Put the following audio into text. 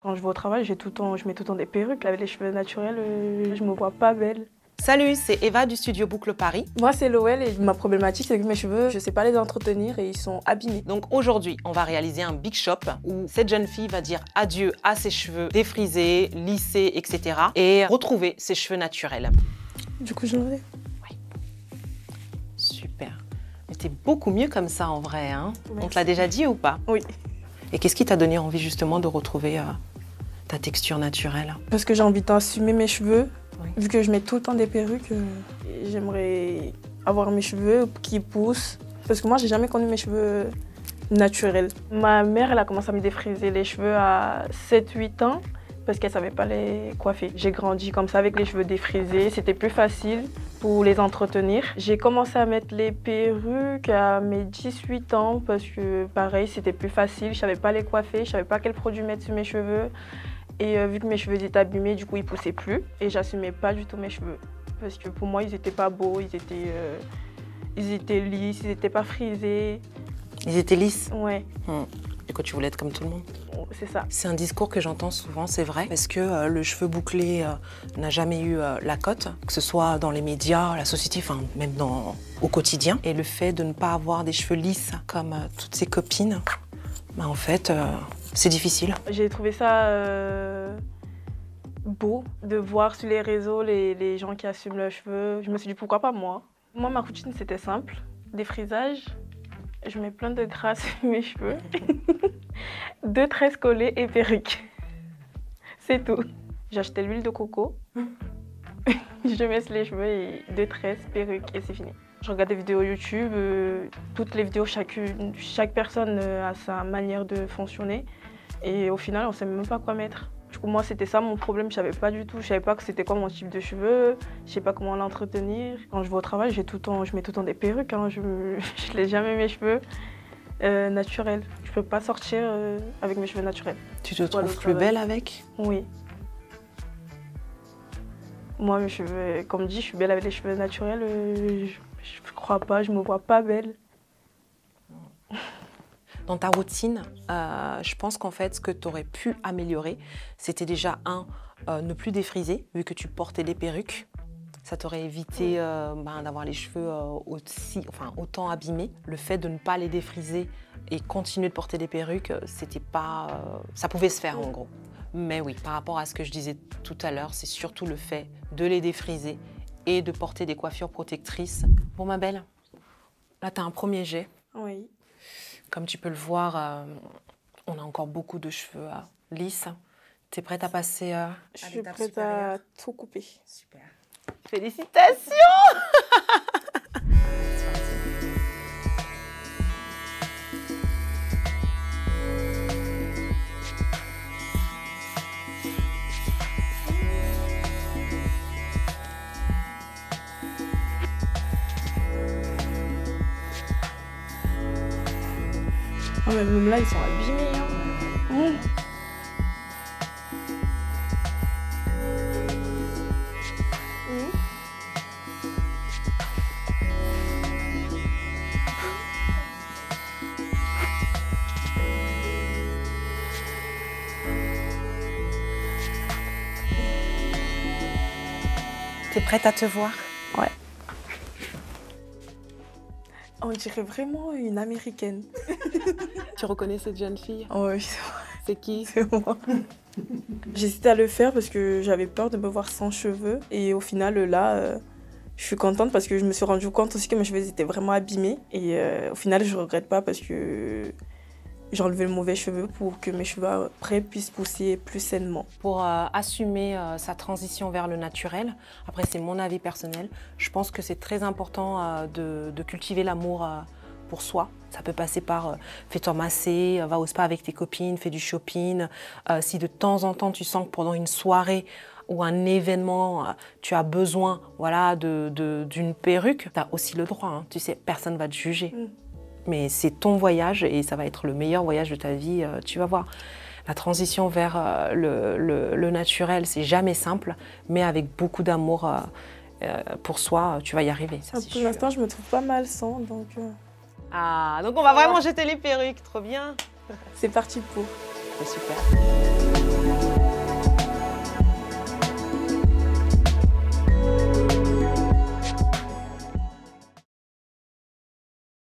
Quand je vais au travail, je mets tout le temps des perruques. Avec les cheveux naturels, je me vois pas belle. Salut, c'est Eva du studio Boucle Paris. Moi, c'est Loël et ma problématique, c'est que mes cheveux, je sais pas les entretenir et ils sont abîmés. Donc aujourd'hui, on va réaliser un big shop où cette jeune fille va dire adieu à ses cheveux défrisés, lissés, etc. et retrouver ses cheveux naturels. Du coup, je l'enlève. Oui. Super. Mais t'es beaucoup mieux comme ça en vrai, hein? Merci. On te l'a déjà dit ou pas? Oui. Et qu'est-ce qui t'a donné envie justement de retrouver ta texture naturelle? Parce que j'ai envie d'assumer mes cheveux. Oui. Vu que je mets tout le temps des perruques, j'aimerais avoir mes cheveux qui poussent. Parce que moi, j'ai jamais connu mes cheveux naturels. Ma mère, elle a commencé à me défriser les cheveux à 7-8 ans parce qu'elle savait pas les coiffer. J'ai grandi comme ça avec les cheveux défrisés. C'était plus facile pour les entretenir. J'ai commencé à mettre les perruques à mes 18 ans parce que pareil, c'était plus facile. Je savais pas les coiffer, je savais pas quel produit mettre sur mes cheveux. Et vu que mes cheveux étaient abîmés, du coup, ils poussaient plus. Et j'assumais pas du tout mes cheveux. Parce que pour moi, ils étaient pas beaux, ils étaient lisses, ils étaient pas frisés. Ils étaient lisses? Ouais. Et que tu voulais être comme tout le monde? C'est ça. C'est un discours que j'entends souvent, c'est vrai, parce que le cheveu bouclé n'a jamais eu la cote, que ce soit dans les médias, la société, enfin même au quotidien. Et le fait de ne pas avoir des cheveux lisses comme toutes ses copines, bah, en fait, c'est difficile. J'ai trouvé ça beau de voir sur les réseaux les gens qui assument leurs cheveux. Je me suis dit pourquoi pas moi. Moi, ma routine, c'était simple. Défrisage, je mets plein de gras sur mes cheveux, 2 tresses collées et perruque. C'est tout. J'achetais l'huile de coco, je mets sur les cheveux et 2 tresses, perruque et c'est fini. Je regarde des vidéos YouTube, toutes les vidéos, chaque personne a sa manière de fonctionner. Et au final, on ne sait même pas quoi mettre. Du coup, moi, c'était ça mon problème. Je savais pas du tout. Je savais pas que c'était quoi mon type de cheveux. Je sais pas comment l'entretenir. Quand je vais au travail, je mets tout le temps des perruques. Hein. Je laisse jamais mes cheveux naturels. Je peux pas sortir avec mes cheveux naturels. Tu te trouves plus belle avec? Oui. Moi, mes cheveux, comme dit, je suis belle avec les cheveux naturels. Je crois pas, je me vois pas belle. Dans ta routine, je pense qu'en fait, ce que tu aurais pu améliorer, c'était déjà ne plus défriser, vu que tu portais des perruques. Ça t'aurait évité d'avoir les cheveux autant abîmés. Le fait de ne pas les défriser et continuer de porter des perruques, c'était pas, ça pouvait se faire en gros. Mais oui, par rapport à ce que je disais tout à l'heure, c'est surtout le fait de les défriser et de porter des coiffures protectrices. Bon, ma belle, là, tu as un premier jet. Oui. Comme tu peux le voir, on a encore beaucoup de cheveux lisses. Tu es prête à passer à l'étape supérieure? Je suis prête à tout couper. Super. Félicitations! Oh, mais même là, ils sont abîmés. Hein. T'es prête à te voir? Ouais. On dirait vraiment une américaine. Tu reconnais cette jeune fille? Oui, C'est qui? c'est moi. J'hésitais à le faire parce que j'avais peur de me voir sans cheveux. Et au final, là, je suis contente parce que je me suis rendu compte aussi que mes cheveux étaient vraiment abîmés. Et au final, je regrette pas parce que j'ai enlevé le mauvais cheveu pour que mes cheveux après puissent pousser plus sainement. Pour assumer sa transition vers le naturel, après c'est mon avis personnel, je pense que c'est très important de cultiver l'amour pour soi. Ça peut passer par fais-toi masser, va au spa avec tes copines, fais du shopping. Si de temps en temps tu sens que pendant une soirée ou un événement, tu as besoin d'une perruque, tu as aussi le droit. Hein. Tu sais, personne ne va te juger. Mais c'est ton voyage et ça va être le meilleur voyage de ta vie, tu vas voir. La transition vers le naturel, c'est jamais simple, mais avec beaucoup d'amour pour soi, tu vas y arriver. Ça, Pour l'instant, je me trouve pas mal sans, donc... Ah, donc on va vraiment jeter les perruques, trop bien. C'est parti pour. C'est super.